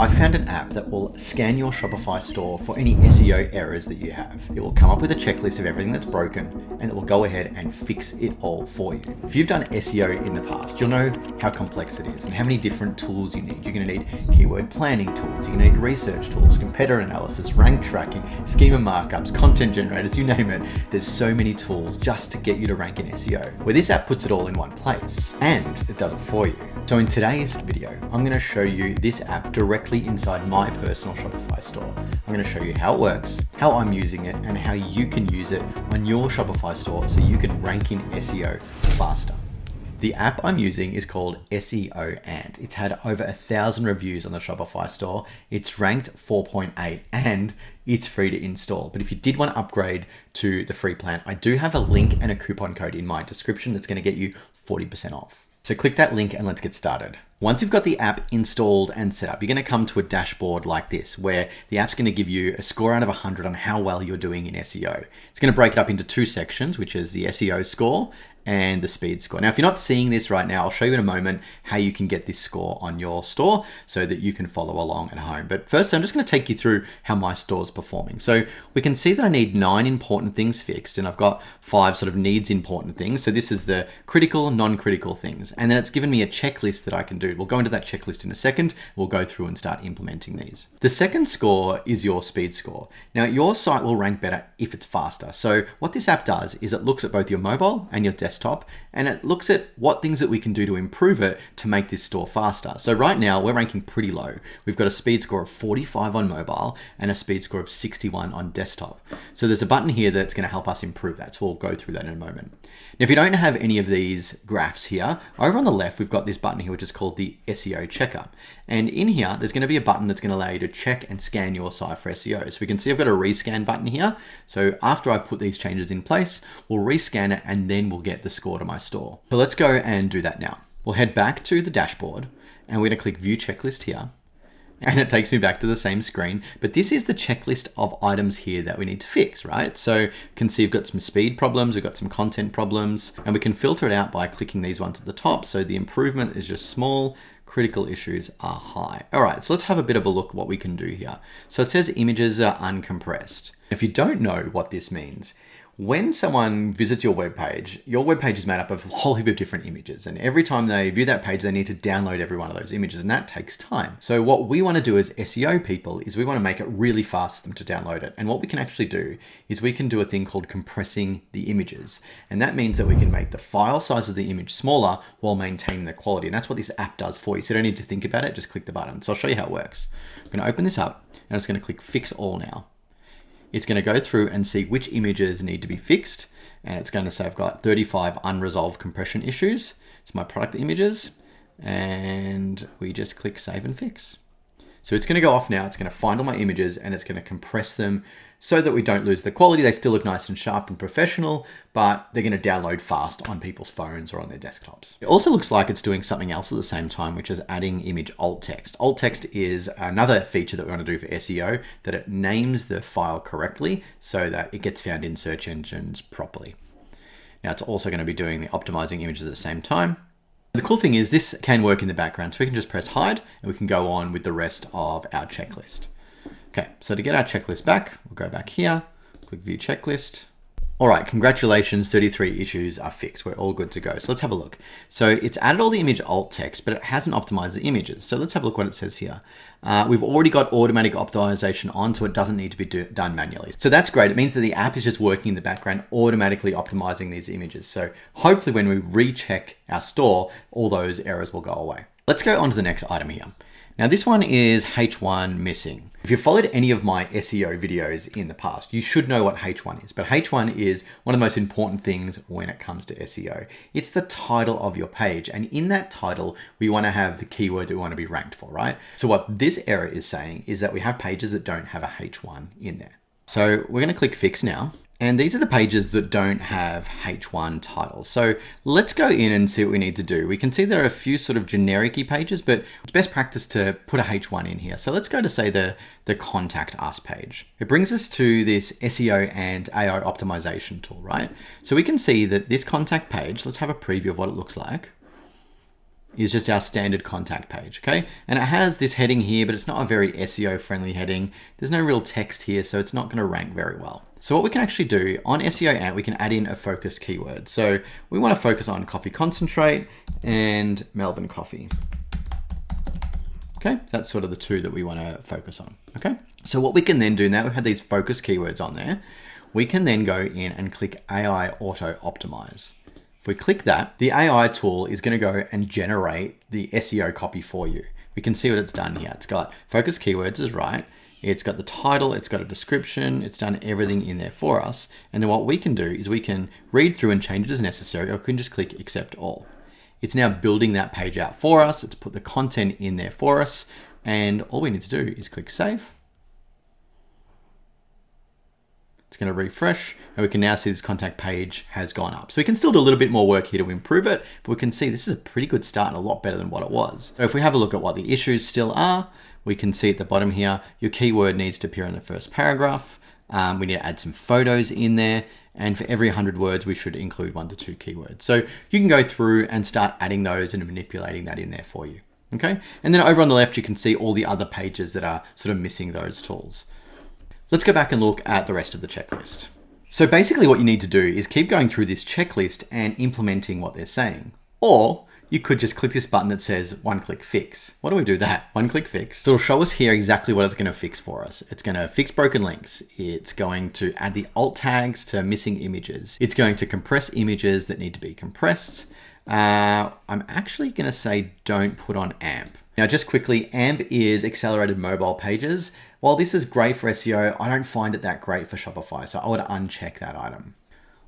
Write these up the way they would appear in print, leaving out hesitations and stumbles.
I found an app that will scan your Shopify store for any SEO errors that you have. It will come up with a checklist of everything that's broken, and it will go ahead and fix it all for you. If you've done SEO in the past, you'll know how complex it is and how many different tools you need. You're going to need keyword planning tools, you're going to need research tools, competitor analysis, rank tracking, schema markups, content generators, you name it. There's so many tools just to get you to rank in SEO, where this app puts it all in one place, and it does it for you. So in today's video, I'm going to show you this app directly inside my personal Shopify store. I'm going to show you how it works, how I'm using it, and how you can use it on your Shopify store so you can rank in SEO faster. The app I'm using is called SEOANT. It's had over 1,000 reviews on the Shopify store. It's ranked 4.8 and it's free to install. But if you did want to upgrade to the free plan, I do have a link and a coupon code in my description that's going to get you 40% off. So click that link and let's get started. Once you've got the app installed and set up, you're going to come to a dashboard like this, where the app's going to give you a score out of 100 on how well you're doing in SEO. It's going to break it up into two sections, which is the SEO score and the speed score. Now, if you're not seeing this right now, I'll show you in a moment how you can get this score on your store so that you can follow along at home. But first, I'm just going to take you through how my store is performing. So we can see that I need 9 important things fixed, and I've got 5 sort of needs important things. So this is the critical, non-critical things. And then it's given me a checklist that I can do. We'll go into that checklist in a second. We'll go through and start implementing these. The second score is your speed score. Now, your site will rank better if it's faster. So what this app does is it looks at both your mobile and your desktop, and it looks at what things that we can do to improve it to make this store faster. So right now we're ranking pretty low. We've got a speed score of 45 on mobile and a speed score of 61 on desktop. So there's a button here that's going to help us improve that. So we'll go through that in a moment. Now, if you don't have any of these graphs here, over on the left, we've got this button here, which is called the SEO checker. And in here, there's going to be a button that's going to allow you to check and scan your site for SEO. So we can see I've got a rescan button here. So after I put these changes in place, we'll rescan it and then we'll get the score to my store. So let's go and do that now. We'll head back to the dashboard and we're going to click view checklist here. And it takes me back to the same screen, but this is the checklist of items here that we need to fix, right? So you can see we've got some speed problems, we've got some content problems, and we can filter it out by clicking these ones at the top. So the improvement is just small, critical issues are high. All right, so let's have a bit of a look at what we can do here. So it says images are uncompressed. If you don't know what this means, when someone visits your webpage is made up of a whole heap of different images. And every time they view that page, they need to download every one of those images, and that takes time. So what we want to do as SEO people is we want to make it really fast for them to download it. And what we can actually do is we can do a thing called compressing the images. And that means that we can make the file size of the image smaller while maintaining the quality. And that's what this app does for you. So you don't need to think about it, just click the button. So I'll show you how it works. I'm going to open this up and it's going to click fix all now. It's going to go through and see which images need to be fixed. And it's going to say I've got 35 unresolved compression issues. It's my product images. And we just click save and fix. So it's going to go off now. It's going to find all my images and it's going to compress them so that we don't lose the quality. They still look nice and sharp and professional, but they're going to download fast on people's phones or on their desktops. It also looks like it's doing something else at the same time, which is adding image alt text. Alt text is another feature that we want to do for SEO, that it names the file correctly so that it gets found in search engines properly. Now it's also going to be doing the optimizing images at the same time. The cool thing is this can work in the background, so we can just press hide and we can go on with the rest of our checklist. Okay, so to get our checklist back, we'll go back here, click view checklist. All right, congratulations, 33 issues are fixed. We're all good to go. So let's have a look. So it's added all the image alt text, but it hasn't optimized the images. So let's have a look what it says here. We've already got automatic optimization on, so it doesn't need to be done manually. So that's great. It means that the app is just working in the background, automatically optimizing these images. So hopefully when we recheck our store, all those errors will go away. Let's go on to the next item here. Now this one is H1 missing. If you've followed any of my SEO videos in the past, you should know what H1 is. But H1 is one of the most important things when it comes to SEO. It's the title of your page. And in that title, we want to have the keyword that we want to be ranked for, right? So what this error is saying is that we have pages that don't have a H1 in there. So we're going to click fix now. And these are the pages that don't have H1 titles. So let's go in and see what we need to do. We can see there are a few sort of generic-y pages, but it's best practice to put a H1 in here. So let's go to say the contact us page. It brings us to this SEO and AI optimization tool, right? So we can see that this contact page, let's have a preview of what it looks like. is just our standard contact page, okay? And it has this heading here, but it's not a very SEO friendly heading. There's no real text here, so it's not gonna rank very well. So what we can actually do on SEOANT, we can add in a focused keyword. So we wanna focus on coffee concentrate and Melbourne coffee. Okay, that's sort of the two that we wanna focus on, okay? So what we can then do, now we've had these focus keywords on there, we can then go in and click AI Auto Optimize. If we click that, the AI tool is going to go and generate the SEO copy for you. We can see what it's done here. It's got focus keywords is right. It's got the title, it's got a description, it's done everything in there for us. And then what we can do is we can read through and change it as necessary, or we can just click accept all. It's now building that page out for us. It's put the content in there for us. And all we need to do is click save. It's going to refresh, and we can now see this contact page has gone up. So we can still do a little bit more work here to improve it, but we can see this is a pretty good start and a lot better than what it was. So if we have a look at what the issues still are, we can see at the bottom here, your keyword needs to appear in the first paragraph. We need to add some photos in there. And for every 100 words, we should include 1 to 2 keywords. So you can go through and start adding those and manipulating that in there for you. Okay. And then over on the left, you can see all the other pages that are sort of missing those tools. Let's go back and look at the rest of the checklist. So basically what you need to do is keep going through this checklist and implementing what they're saying. Or you could just click this button that says one-click fix. Why do we do that? One-click fix. So it'll show us here exactly what it's going to fix for us. It's going to fix broken links. It's going to add the alt tags to missing images. It's going to compress images that need to be compressed. I'm actually going to say don't put on AMP. Now, just quickly, AMP is accelerated mobile pages. While this is great for SEO, I don't find it that great for Shopify, so I would uncheck that item.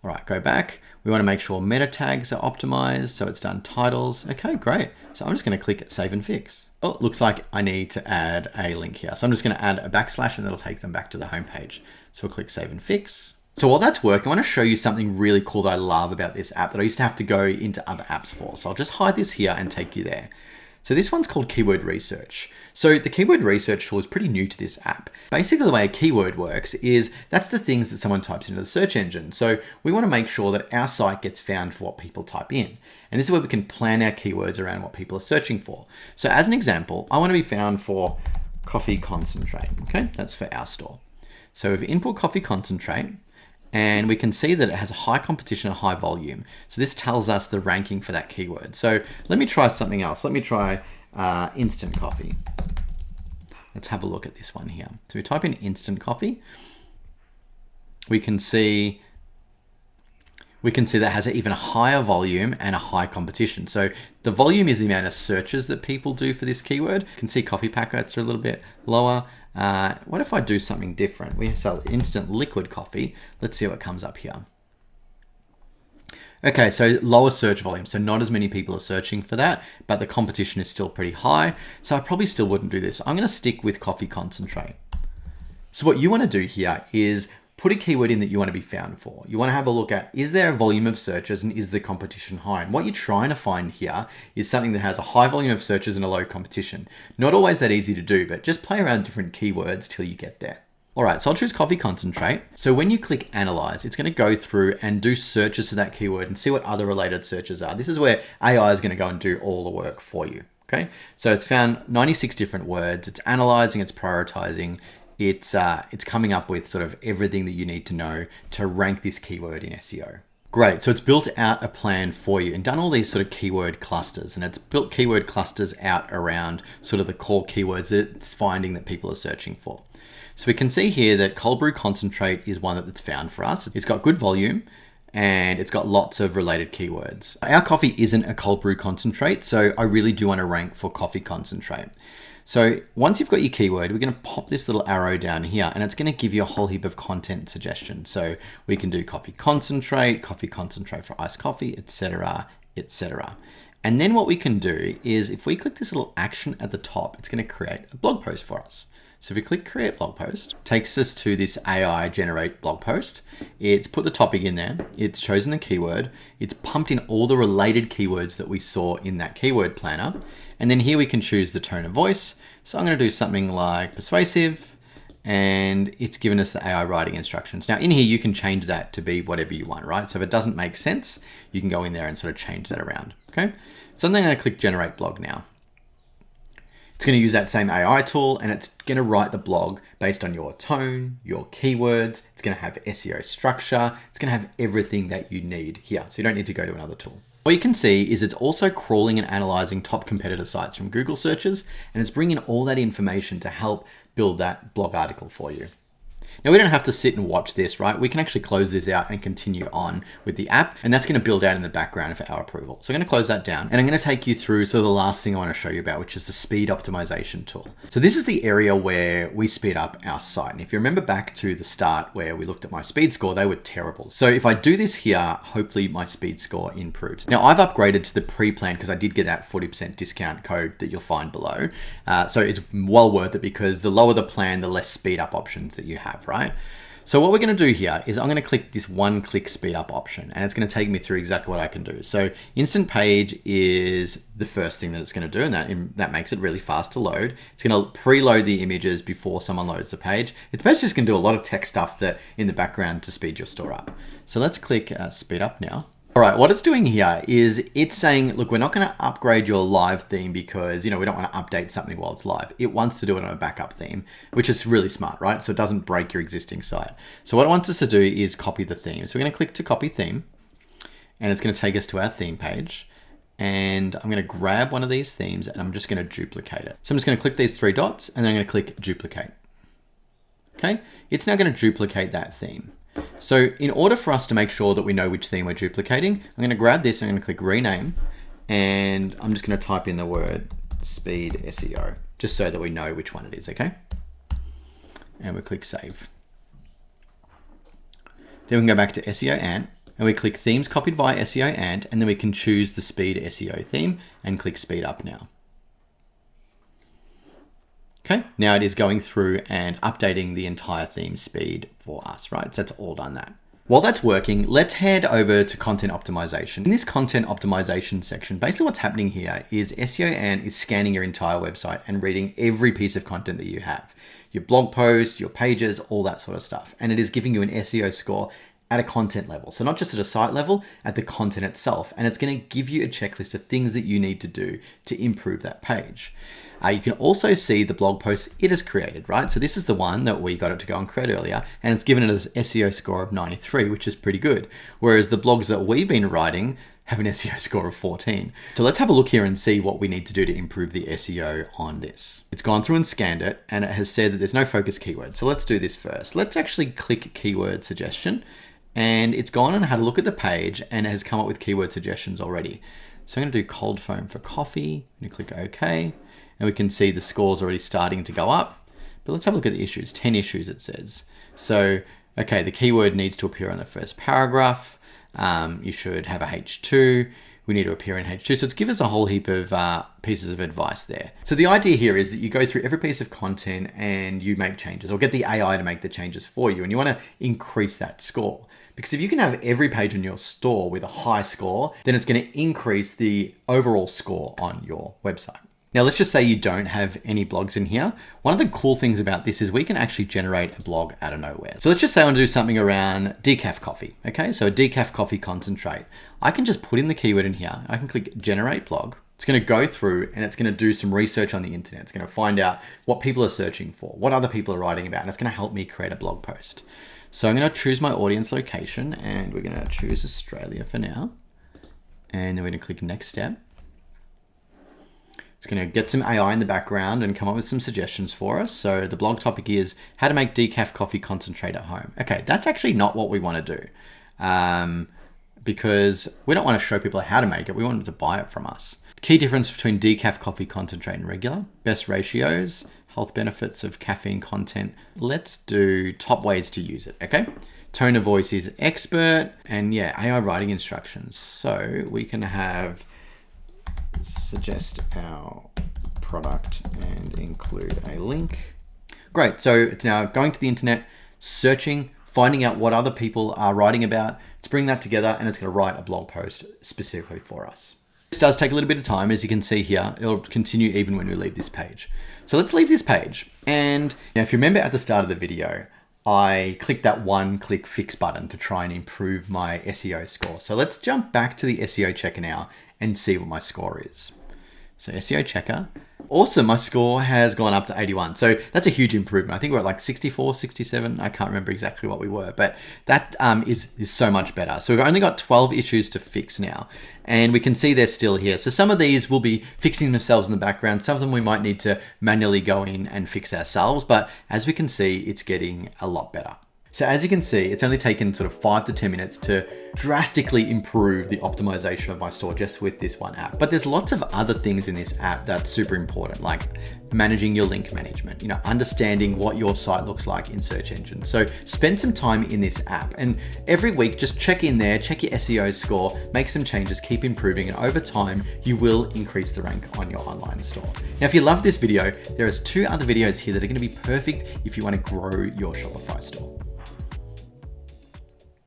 All right, go back. We want to make sure meta tags are optimized, so it's done titles. Okay, great. So I'm just going to click save and fix. Oh, it looks like I need to add a link here. So I'm just going to add a backslash and that'll take them back to the homepage. So we'll click save and fix. So while that's working, I want to show you something really cool that I love about this app that I used to have to go into other apps for. So I'll just hide this here and take you there. So this one's called keyword research. So the keyword research tool is pretty new to this app. Basically the way a keyword works is that's the things that someone types into the search engine. So we want to make sure that our site gets found for what people type in. And this is where we can plan our keywords around what people are searching for. So as an example, I want to be found for coffee concentrate. Okay, that's for our store. So if we input coffee concentrate, and we can see that it has a high competition and high volume. So this tells us the ranking for that keyword. So let me try something else. Let me try instant coffee. Let's have a look at this one here. So we type in instant coffee. We can see that has an even higher volume and a high competition. So the volume is the amount of searches that people do for this keyword. You can see coffee packets are a little bit lower. What if I do something different? We sell instant liquid coffee. Let's see what comes up here. Okay, so lower search volume. So not as many people are searching for that, but the competition is still pretty high. So I probably still wouldn't do this. I'm going to stick with coffee concentrate. So what you want to do here is put a keyword in that you want to be found for. You want to have a look at, is there a volume of searches and is the competition high? And what you're trying to find here is something that has a high volume of searches and a low competition. Not always that easy to do, but just play around different keywords till you get there. All right, so I'll choose coffee concentrate. So when you click analyze, it's going to go through and do searches for that keyword and see what other related searches are. This is where AI is going to go and do all the work for you. Okay, so it's found 96 different words. It's analyzing, it's prioritizing. It's coming up with sort of everything that you need to know to rank this keyword in SEO. Great, so it's built out a plan for you and done all these sort of keyword clusters, and it's built keyword clusters out around sort of the core keywords that it's finding that people are searching for. So we can see here that cold brew concentrate is one that's found for us. It's got good volume and it's got lots of related keywords. Our coffee isn't a cold brew concentrate, so I really do want to rank for coffee concentrate. So once you've got your keyword, we're going to pop this little arrow down here and it's going to give you a whole heap of content suggestions. So we can do coffee concentrate for iced coffee, etc., etc. And then what we can do is if we click this little action at the top, it's going to create a blog post for us. So if we click create blog post, it takes us to this AI generate blog post. It's put the topic in there. It's chosen the keyword. It's pumped in all the related keywords that we saw in that keyword planner. And then here we can choose the tone of voice. So I'm going to do something like persuasive and it's given us the AI writing instructions. Now in here, you can change that to be whatever you want, right? So if it doesn't make sense, you can go in there and sort of change that around, okay? So I'm going to click generate blog now. It's going to use that same AI tool, and it's going to write the blog based on your tone, your keywords. It's going to have SEO structure. It's going to have everything that you need here. So you don't need to go to another tool. What you can see is it's also crawling and analyzing top competitor sites from Google searches, and it's bringing all that information to help build that blog article for you. Now we don't have to sit and watch this, right? We can actually close this out and continue on with the app, and that's going to build out in the background for our approval. So I'm going to close that down, and I'm going to take you through sort of the last thing I want to show you about, which is the speed optimization tool. So this is the area where we speed up our site. And if you remember back to the start where we looked at my speed score, they were terrible. So if I do this here, hopefully my speed score improves. Now I've upgraded to the pre-plan because I did get that 40% discount code that you'll find below. So it's well worth it because the lower the plan, the less speed up options that you have, right? So what we're going to do here is I'm going to click this one-click speed up option, and it's going to take me through exactly what I can do. So instant page is the first thing that it's going to do, and that makes it really fast to load. It's going to preload the images before someone loads the page. It's basically just going to do a lot of tech stuff that in the background to speed your store up. So let's click speed up now. All right, what it's doing here is it's saying, look, we're not going to upgrade your live theme because, we don't want to update something while it's live. It wants to do it on a backup theme, which is really smart, right? So it doesn't break your existing site. So what it wants us to do is copy the theme. So we're going to click to copy theme, and it's going to take us to our theme page. And I'm going to grab one of these themes and I'm just going to duplicate it. So I'm just going to click these three dots and then I'm going to click duplicate. Okay, it's now going to duplicate that theme. So in order for us to make sure that we know which theme we're duplicating, I'm going to grab this, I'm going to click rename, and I'm just going to type in the word speed SEO, just so that we know which one it is, okay? And we click save. Then we can go back to SEOANT, and we click themes copied via SEOANT, and then we can choose the speed SEO theme and click speed up now. Okay, now it is going through and updating the entire theme speed for us, right? So that's all done that. While that's working, let's head over to content optimization. In this content optimization section, basically what's happening here is SEOANT is scanning your entire website and reading every piece of content that you have. Your blog posts, your pages, all that sort of stuff. And it is giving you an SEO score at a content level. So not just at a site level, at the content itself. And it's going to give you a checklist of things that you need to do to improve that page. You can also see the blog posts it has created, right? So this is the one that we got it to go and create earlier, and it's given it an SEO score of 93, which is pretty good. Whereas the blogs that we've been writing have an SEO score of 14. So let's have a look here and see what we need to do to improve the SEO on this. It's gone through and scanned it, and it has said that there's no focus keyword. So let's do this first. Let's actually click keyword suggestion, and it's gone and had a look at the page and it has come up with keyword suggestions already. So I'm going to do cold foam for coffee, and you click OK. And we can see the scores already starting to go up. But let's have a look at the issues. 10 issues it says. So, okay, the keyword needs to appear on the first paragraph. You should have a H2. We need to appear in H2. So it's given us a whole heap of pieces of advice there. So the idea here is that you go through every piece of content and you make changes, or get the AI to make the changes for you. And you want to increase that score. Because if you can have every page in your store with a high score, then it's going to increase the overall score on your website. Now, let's just say you don't have any blogs in here. One of the cool things about this is we can actually generate a blog out of nowhere. So let's just say I want to do something around decaf coffee. Okay, so a decaf coffee concentrate. I can just put in the keyword in here. I can click generate blog. It's going to go through and it's going to do some research on the internet. It's going to find out what people are searching for, what other people are writing about, and it's going to help me create a blog post. So I'm going to choose my audience location, and we're going to choose Australia for now. And then we're going to click next step. It's going to get some AI in the background and come up with some suggestions for us. So the blog topic is how to make decaf coffee concentrate at home. Okay, that's actually not what we want to do because we don't want to show people how to make it. We want them to buy it from us. Key difference between decaf coffee concentrate and regular. Best ratios, health benefits of caffeine content. Let's do top ways to use it, okay? Tone of voice is expert, and yeah, AI writing instructions. So we can have suggest our product and include a link. Great, so it's now going to the internet, searching, finding out what other people are writing about. It's bringing that together and it's going to write a blog post specifically for us. does take a little bit of time. As you can see here, it'll continue even when we leave this page. So let's leave this page. And now if you remember at the start of the video, I clicked that one-click fix button to try and improve my SEO score. So let's jump back to the SEO checker now and see what my score is. So SEO checker. Awesome, my score has gone up to 81. So that's a huge improvement. I think we're at like 64, 67. I can't remember exactly what we were, but that is so much better. So we've only got 12 issues to fix now. And we can see they're still here. So some of these will be fixing themselves in the background. Some of them we might need to manually go in and fix ourselves. But as we can see, it's getting a lot better. So as you can see, it's only taken sort of 5 to 10 minutes to drastically improve the optimization of my store just with this one app. But there's lots of other things in this app that's super important, like managing your link management, understanding what your site looks like in search engines. So spend some time in this app, and every week just check in there, check your SEO score, make some changes, keep improving, and over time you will increase the rank on your online store. Now, if you love this video, there is 2 other videos here that are going to be perfect if you want to grow your Shopify store.